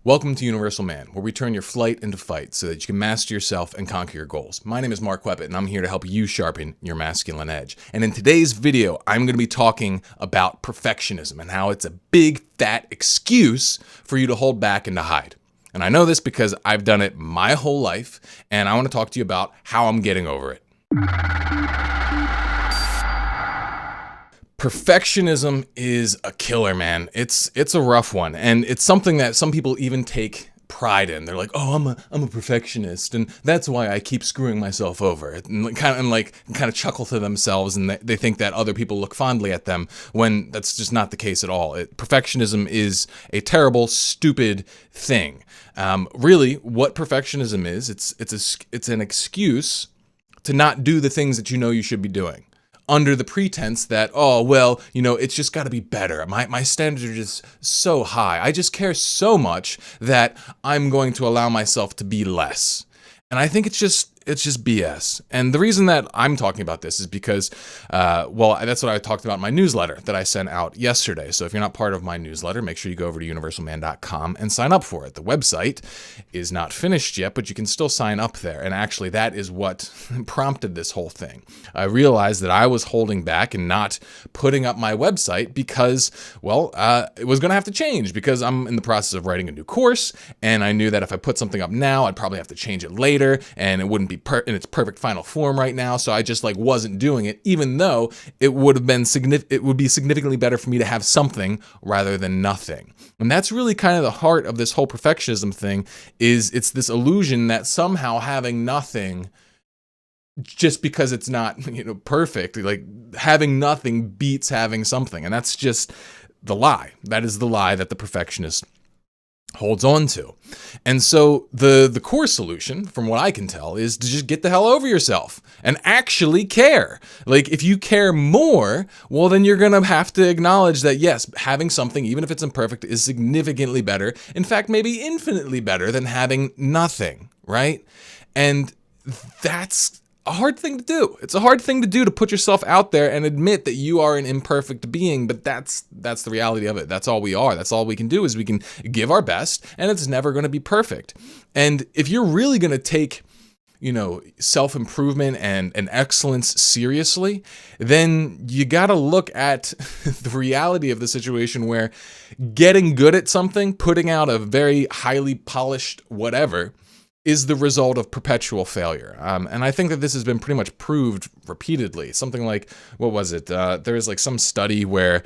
Welcome to Universal Man, where we turn your flight into fight so that you can master yourself and conquer your goals. My name is Mark Weppett, and I'm here to help you sharpen your masculine edge. And in today's video, I'm going to be talking about perfectionism and how it's a big, fat excuse for you to hold back and to hide. And I know this because I've done it my whole life, and I want to talk to you about how I'm getting over it. Perfectionism is a killer, man. It's a rough one, and it's something that some people even take pride in. They're like, "Oh, I'm a perfectionist, and that's why I keep screwing myself over," and kind of chuckle to themselves, and they think that other people look fondly at them when that's just not the case at all. Perfectionism is a terrible, stupid thing. Really, what perfectionism is, it's an excuse to not do the things that you know you should be doing, under the pretense that, oh, well, it's just got to be better. My standards are just so high. I just care so much that I'm going to allow myself to be less. And I think it's just BS. And the reason that I'm talking about this is because, that's what I talked about in my newsletter that I sent out yesterday. So if you're not part of my newsletter, make sure you go over to universalman.com and sign up for it. The website is not finished yet, but you can still sign up there. And actually, that is what prompted this whole thing. I realized that I was holding back and not putting up my website because, it was going to have to change because I'm in the process of writing a new course. And I knew that if I put something up now, I'd probably have to change it later, and it wouldn't be in its perfect final form right now. So I just wasn't doing it, even though it would be significantly better for me to have something rather than nothing. And that's really kind of the heart of this whole perfectionism thing. It's this illusion that somehow having nothing, just because it's not perfect, having nothing beats having something. And that's just the lie. That is the lie that the perfectionist holds on to. And so the core solution, from what I can tell, is to just get the hell over yourself and actually care. If you care more, well, then you're going to have to acknowledge that, yes, having something, even if it's imperfect, is significantly better. In fact, maybe infinitely better than having nothing, right? And that's a hard thing to do. It's a hard thing to do, to put yourself out there and admit that you are an imperfect being, but that's the reality of it. That's all we are. That's all we can do, is we can give our best, and it's never going to be perfect. And if you're really going to take, self-improvement and excellence seriously, then you got to look at the reality of the situation where getting good at something, putting out a very highly polished whatever, is the result of perpetual failure. And I think that this has been pretty much proved repeatedly. Something like, what was it? There was some study where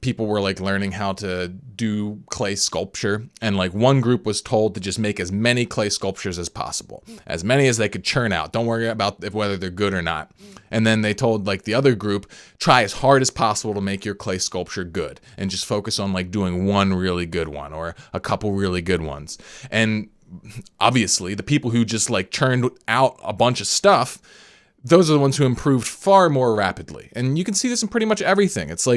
people were learning how to do clay sculpture. And one group was told to just make as many clay sculptures as possible, as many as they could churn out. Don't worry about whether they're good or not. And then they told the other group, try as hard as possible to make your clay sculpture good, and just focus on doing one really good one or a couple really good ones. And obviously, the people who just churned out a bunch of stuff, those are the ones who improved far more rapidly. And you can see this in pretty much everything. It's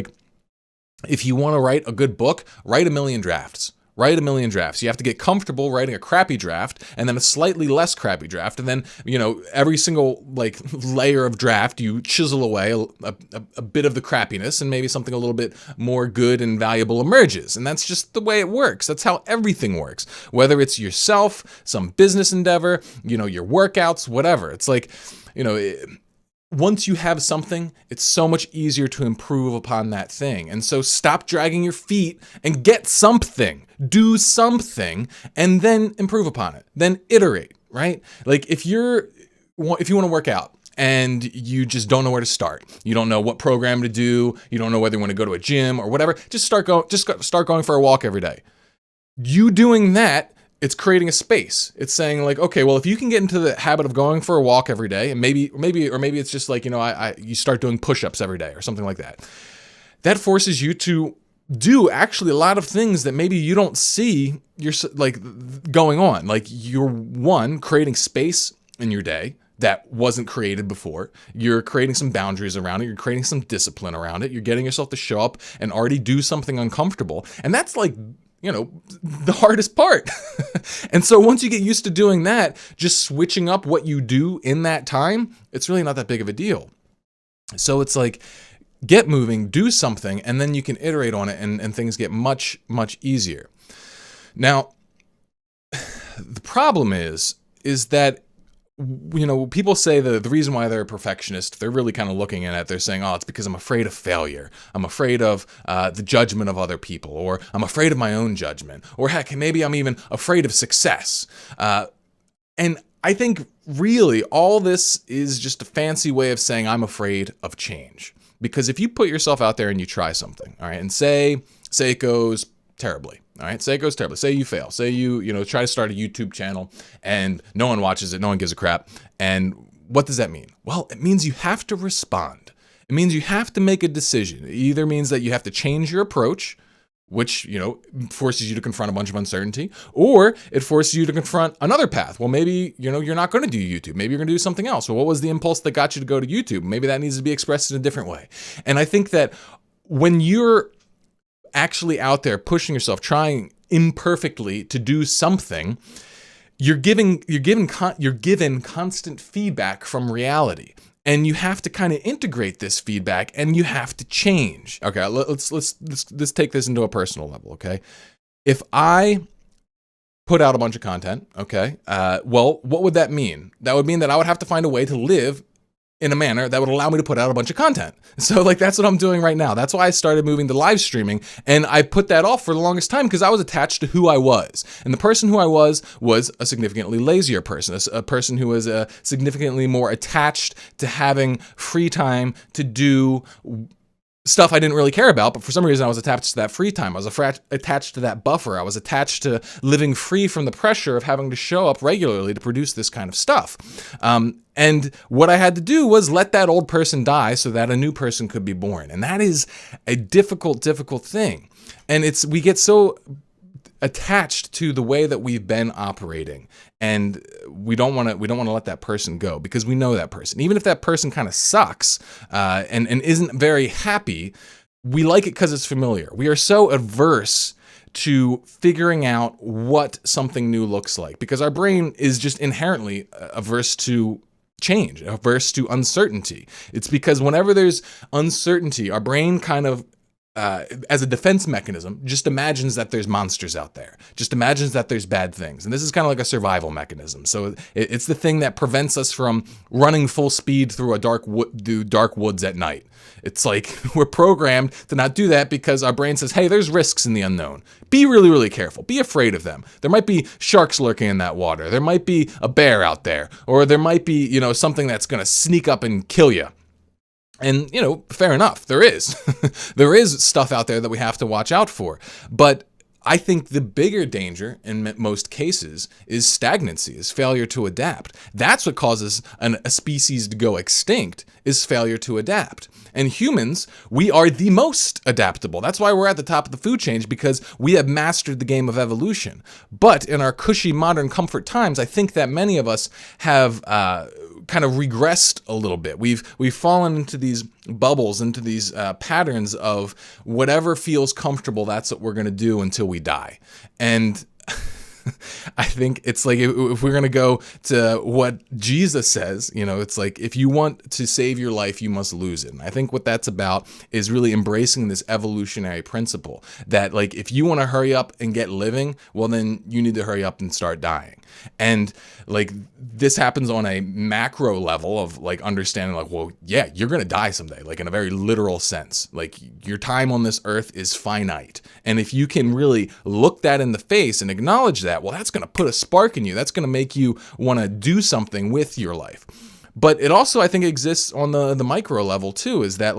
if you want to write a good book, write a million drafts. Write a million drafts. You have to get comfortable writing a crappy draft, and then a slightly less crappy draft. And then, every single layer of draft, you chisel away a bit of the crappiness, and maybe something a little bit more good and valuable emerges. And that's just the way it works. That's how everything works. Whether it's yourself, some business endeavor, your workouts, whatever. It's once you have something, it's so much easier to improve upon that thing. And so stop dragging your feet and get something. Do something, and then improve upon it. Then iterate, right? If you want to work out and you just don't know where to start, you don't know what program to do, you don't know whether you want to go to a gym or whatever, just start going for a walk every day. You doing that, it's creating a space. It's saying okay, well, if you can get into the habit of going for a walk every day, and maybe it's just you start doing push-ups every day or something like that. That forces you to do actually a lot of things that maybe you don't see going on. You're creating space in your day that wasn't created before. You're creating some boundaries around it. You're creating some discipline around it. You're getting yourself to show up and already do something uncomfortable. And that's the hardest part. And so once you get used to doing that, just switching up what you do in that time, it's really not that big of a deal. So it's get moving, do something, and then you can iterate on it, and things get much, much easier. Now, problem is that, people say that the reason why they're a perfectionist, they're really kind of looking at it, they're saying, oh, it's because I'm afraid of failure. I'm afraid of the judgment of other people, or I'm afraid of my own judgment, or heck, maybe I'm even afraid of success. And I think really all this is just a fancy way of saying I'm afraid of change. Because if you put yourself out there and you try something, all right, and say it goes terribly. All right, say it goes terribly. Say you fail. Say you try to start a YouTube channel and no one watches it, no one gives a crap. And what does that mean? Well, it means you have to respond. It means you have to make a decision. It either means that you have to change your approach, which, forces you to confront a bunch of uncertainty, or it forces you to confront another path. Well, maybe, you're not going to do YouTube. Maybe you're going to do something else. Well, what was the impulse that got you to go to YouTube? Maybe that needs to be expressed in a different way. And I think that when you're actually out there pushing yourself, trying imperfectly to do something, you're given constant feedback from reality, and you have to kind of integrate this feedback, and you have to change. Okay, let's take this into a personal level. Okay, if I put out a bunch of content, okay, well, what would that mean? That would mean that I would have to find a way to live in a manner that would allow me to put out a bunch of content. So that's what I'm doing right now. That's why I started moving to live streaming, and I put that off for the longest time because I was attached to who I was. And the person who I was a significantly lazier person, a person who was significantly more attached to having free time to do stuff I didn't really care about, but for some reason I was attached to that free time. I was attached to that buffer. I was attached to living free from the pressure of having to show up regularly to produce this kind of stuff. And what I had to do was let that old person die so that a new person could be born. And that is a difficult thing. And we get so attached to the way that we've been operating, and we don't want to let that person go because we know that person. Even if that person kind of sucks and isn't very happy, we like it because it's familiar. We are so averse to figuring out what something new looks like because our brain is just inherently averse to change, averse to uncertainty. It's because whenever there's uncertainty, our brain kind of as a defense mechanism, just imagines that there's monsters out there, just imagines that there's bad things. And this is kind of like a survival mechanism. So it's the thing that prevents us from running full speed through dark woods at night. It's like we're programmed to not do that because our brain says, hey, there's risks in the unknown. Be really, really careful. Be afraid of them. There might be sharks lurking in that water. There might be a bear out there, or there might be, something that's going to sneak up and kill you. And, fair enough, there is. There is stuff out there that we have to watch out for. But I think the bigger danger in most cases is stagnancy, is failure to adapt. That's what causes a species to go extinct, is failure to adapt. And humans, we are the most adaptable. That's why we're at the top of the food chain, because we have mastered the game of evolution. But in our cushy modern comfort times, I think that many of us have kind of regressed a little bit. We've fallen into these bubbles, into these patterns of whatever feels comfortable, that's what we're going to do until we die. And I think it's like if we're going to go to what Jesus says, it's like if you want to save your life, you must lose it. And I think what that's about is really embracing this evolutionary principle that if you want to hurry up and get living, well, then you need to hurry up and start dying. And this happens on a macro level of understanding well, yeah, you're going to die someday, in a very literal sense. Your time on this earth is finite. And if you can really look that in the face and acknowledge that, well, that's going to put a spark in you. That's going to make you want to do something with your life. But it also, I think, exists on the micro level too, is that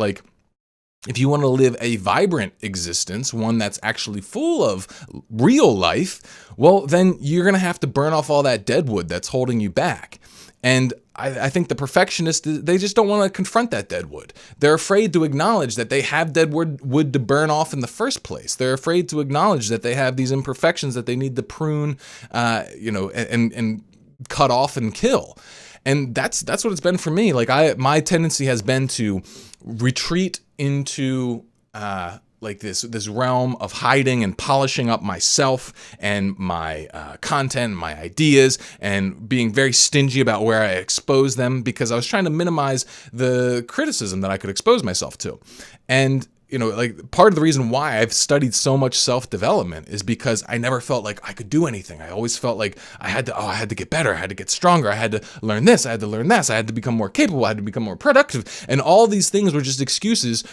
if you want to live a vibrant existence, one that's actually full of real life, well, then you're going to have to burn off all that dead wood that's holding you back. And I think the perfectionists, they just don't want to confront that dead wood. They're afraid to acknowledge that they have dead wood to burn off in the first place. They're afraid to acknowledge that they have these imperfections that they need to prune, and cut off and kill. And that's what it's been for me. My tendency has been to retreat into this realm of hiding and polishing up myself and my content, and my ideas, and being very stingy about where I expose them because I was trying to minimize the criticism that I could expose myself to. And like part of the reason why I've studied so much self-development is because I never felt like I could do anything. I always felt like I had to get better. I had to get stronger. I had to learn this. I had to learn this. I had to become more capable. I had to become more productive. And all these things were just excuses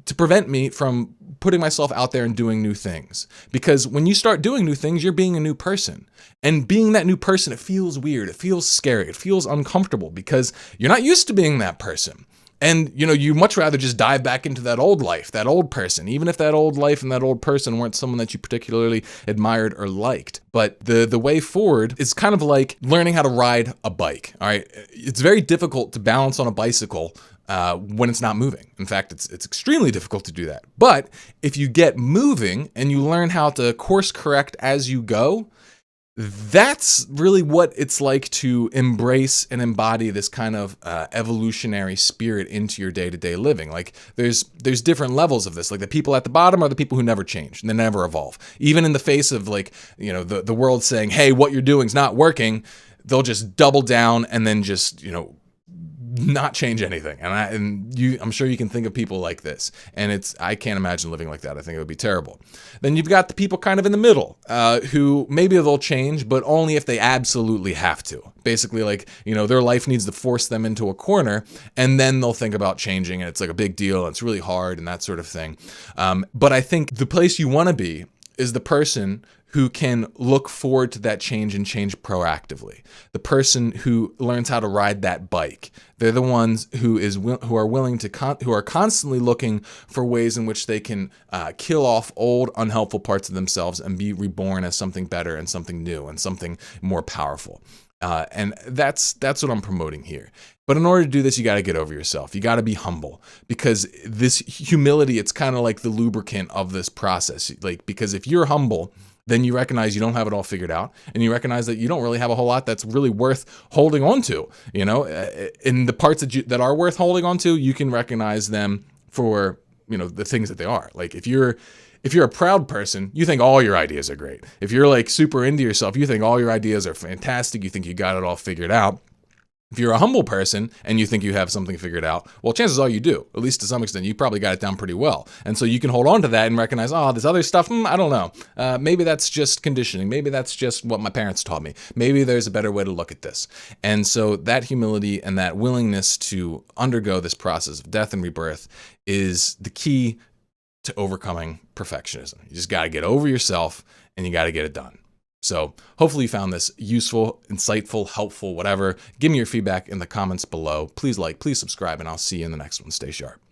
to prevent me from putting myself out there and doing new things. Because when you start doing new things, you're being a new person. And being that new person, it feels weird. It feels scary. It feels uncomfortable because you're not used to being that person. And, you much rather just dive back into that old life, that old person, even if that old life and that old person weren't someone that you particularly admired or liked. But the way forward is kind of like learning how to ride a bike. All right. It's very difficult to balance on a bicycle when it's not moving. In fact, it's extremely difficult to do that. But if you get moving and you learn how to course correct as you go, that's really what it's like to embrace and embody this kind of evolutionary spirit into your day-to-day living. Like there's different levels of this. Like the people at the bottom are the people who never change and they never evolve. Even in the face of the world saying, hey, what you're doing is not working, they'll just double down and then just, not change anything. I'm sure you can think of people like this. And I can't imagine living like that. I think it would be terrible. Then you've got the people kind of in the middle, who maybe they'll change, but only if they absolutely have to. Basically, their life needs to force them into a corner, and then they'll think about changing, and it's like a big deal, and it's really hard, and that sort of thing. But I think the place you want to be is the person who can look forward to that change and change proactively. The person who learns how to ride that bike. They're the ones who are constantly looking for ways in which they can kill off old, unhelpful parts of themselves and be reborn as something better and something new and something more powerful. And that's what I'm promoting here. But in order to do this, you got to get over yourself. You got to be humble, because this humility, it's kind of like the lubricant of this process. Because if you're humble, then you recognize you don't have it all figured out, and you recognize that you don't really have a whole lot that's really worth holding on to. In the parts that are worth holding on to, you can recognize them for, the things that they are. Like if you're a proud person, you think all your ideas are great. If you're super into yourself, you think all your ideas are fantastic. You think you got it all figured out. If you're a humble person and you think you have something figured out, well, chances are you do. At least to some extent, you probably got it down pretty well. And so you can hold on to that and recognize, this other stuff, I don't know. Maybe that's just conditioning. Maybe that's just what my parents taught me. Maybe there's a better way to look at this. And so that humility and that willingness to undergo this process of death and rebirth is the key to overcoming perfectionism. You just got to get over yourself and you got to get it done. So hopefully you found this useful, insightful, helpful, whatever. Give me your feedback in the comments below. Please please subscribe, and I'll see you in the next one. Stay sharp.